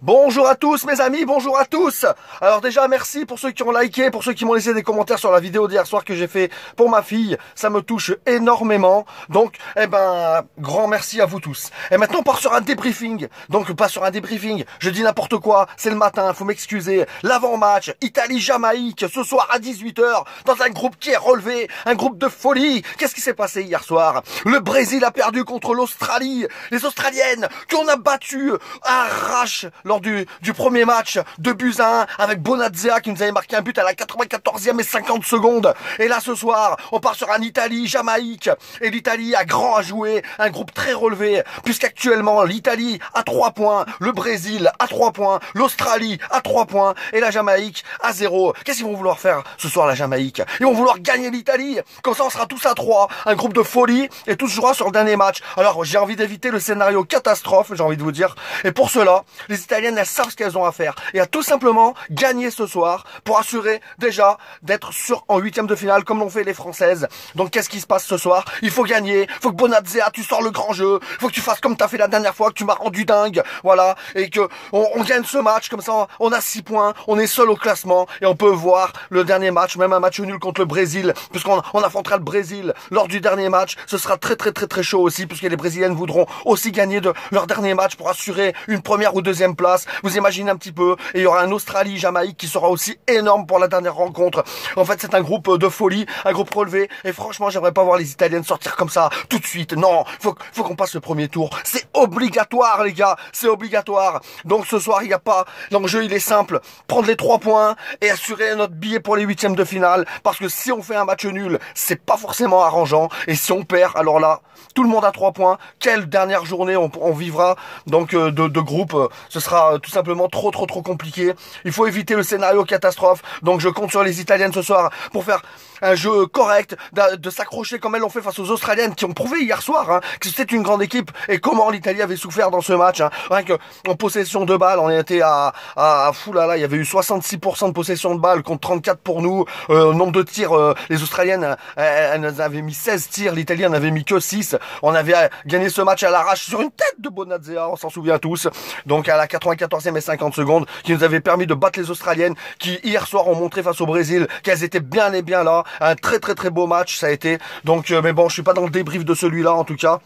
Bonjour à tous mes amis, bonjour à tous. Alors déjà merci pour ceux qui ont liké, pour ceux qui m'ont laissé des commentaires sur la vidéo d'hier soir que j'ai fait pour ma fille. Ça me touche énormément. Donc grand merci à vous tous. Et maintenant on part sur un débriefing. Donc pas sur un débriefing, je dis n'importe quoi, c'est le matin, faut m'excuser. L'avant-match, Italie-Jamaïque, ce soir à 18 h dans un groupe qui est relevé, un groupe de folie. Qu'est-ce qui s'est passé hier soir? Le Brésil a perdu contre l'Australie. Les Australiennes qu'on a battues arrache lors du premier match, 2-1 avec Bonazzea qui nous avait marqué un but à la 94e et 50 secondes. Et là ce soir, on part sur un Italie-Jamaïque. Et l'Italie a grand à jouer, un groupe très relevé, puisqu'actuellement l'Italie a 3 points, le Brésil a 3 points, l'Australie a 3 points et la Jamaïque à 0. Qu'est-ce qu'ils vont vouloir faire ce soir la Jamaïque? Ils vont vouloir gagner l'Italie. Comme ça on sera tous à 3, un groupe de folie et tous jouera sur le dernier match. Alors j'ai envie d'éviter le scénario catastrophe, j'ai envie de vous dire. Et pour cela, les Italiennes, elles savent ce qu'elles ont à faire. Et à tout simplement gagner ce soir pour assurer déjà d'être sûr en huitième de finale comme l'ont fait les Françaises. Donc qu'est-ce qui se passe ce soir? Il faut gagner. Il faut que Bonazzea, tu sors le grand jeu. Il faut que tu fasses comme tu as fait la dernière fois, que tu m'as rendu dingue. Voilà. Et que on gagne ce match. Comme ça, on a 6 points. On est seul au classement. Et on peut voir le dernier match, même un match nul contre le Brésil. Puisqu'on affrontera le Brésil lors du dernier match. Ce sera très chaud aussi. Puisque les Brésiliennes voudront aussi gagner de leur dernier match pour assurer une première ou deuxième place. Vous imaginez un petit peu. Et il y aura un Australie-Jamaïque qui sera aussi énorme pour la dernière rencontre. En fait, c'est un groupe de folie, un groupe relevé. Et franchement, j'aimerais pas voir les Italiennes sortir comme ça tout de suite. Non, faut qu'on passe le premier tour. C'est obligatoire, les gars. C'est obligatoire. Donc ce soir, il n'y a pas... L'enjeu, il est simple. Prendre les 3 points et assurer notre billet pour les huitièmes de finale. Parce que si on fait un match nul, c'est pas forcément arrangeant. Et si on perd, alors là, tout le monde a 3 points. Quelle dernière journée on vivra donc de groupe. Ce sera tout simplement trop compliqué. Il faut éviter le scénario catastrophe. Donc je compte sur les Italiennes ce soir pour faire un jeu correct, de s'accrocher comme elles l'ont fait face aux Australiennes qui ont prouvé hier soir que c'était une grande équipe et comment l'Italie avait souffert dans ce match. Rien que en possession de balles, on était à fou là, il y avait eu 66% de possession de balles contre 34 pour nous. Nombre de tirs, les Australiennes elles avaient mis 16 tirs, l'Italie en avait mis que 6. On avait gagné ce match à l'arrache sur une tête de Bonazzea, on s'en souvient tous. Donc à la 94e et 50 secondes, qui nous avait permis de battre les Australiennes qui hier soir ont montré face au Brésil qu'elles étaient bien et bien là. Un très beau match ça a été. Donc mais bon, je suis pas dans le débrief de celui-là en tout cas.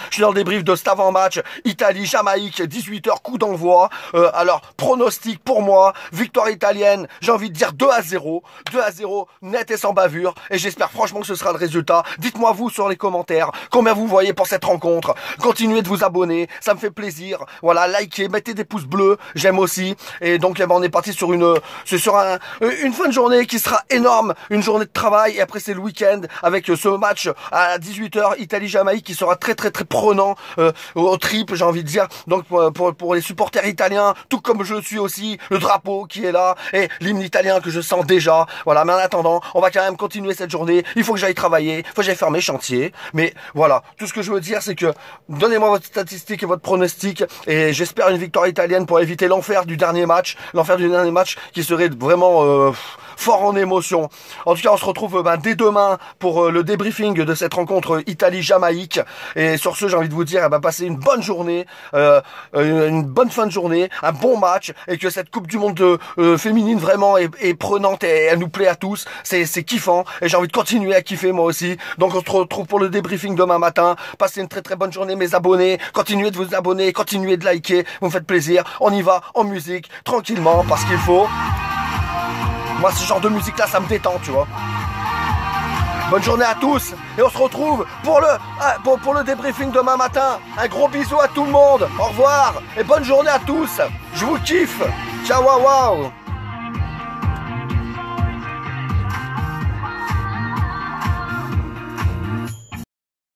Je suis dans le débrief de cet avant-match, Italie-Jamaïque, 18 h, coup d'envoi. Alors, pronostic pour moi, victoire italienne, j'ai envie de dire 2-0. 2-0, net et sans bavure. Et j'espère franchement que ce sera le résultat. Dites-moi vous sur les commentaires, combien vous voyez pour cette rencontre. Continuez de vous abonner, ça me fait plaisir. Voilà, likez, mettez des pouces bleus, j'aime aussi. Et donc, on est parti sur une fin de journée qui sera énorme. Une journée de travail, et après c'est le week-end, avec ce match à 18 h, Italie-Jamaïque, qui sera très prenant au trip, j'ai envie de dire. Donc pour les supporters italiens, tout comme je le suis aussi, le drapeau qui est là et l'hymne italien que je sens déjà. Voilà, mais en attendant, on va quand même continuer cette journée. Il faut que j'aille travailler, il faut que j'aille faire mes chantiers. Mais voilà, tout ce que je veux dire, c'est que donnez-moi votre statistique et votre pronostic et j'espère une victoire italienne pour éviter l'enfer du dernier match qui serait vraiment fort en émotion. En tout cas, on se retrouve dès demain pour le débriefing de cette rencontre Italie-Jamaïque. Et sur ce, j'ai envie de vous dire, passez une bonne journée, une bonne fin de journée, un bon match, et que cette Coupe du Monde féminine vraiment est prenante et elle nous plaît à tous. C'est kiffant et j'ai envie de continuer à kiffer moi aussi. Donc on se retrouve pour le débriefing demain matin. Passez une très bonne journée mes abonnés. Continuez de vous abonner, continuez de liker, vous me faites plaisir. On y va en musique, tranquillement, parce qu'il faut. Moi, ce genre de musique-là, ça me détend, tu vois. Bonne journée à tous et on se retrouve pour le débriefing demain matin. Un gros bisou à tout le monde. Au revoir et bonne journée à tous. Je vous kiffe. Ciao, waouh.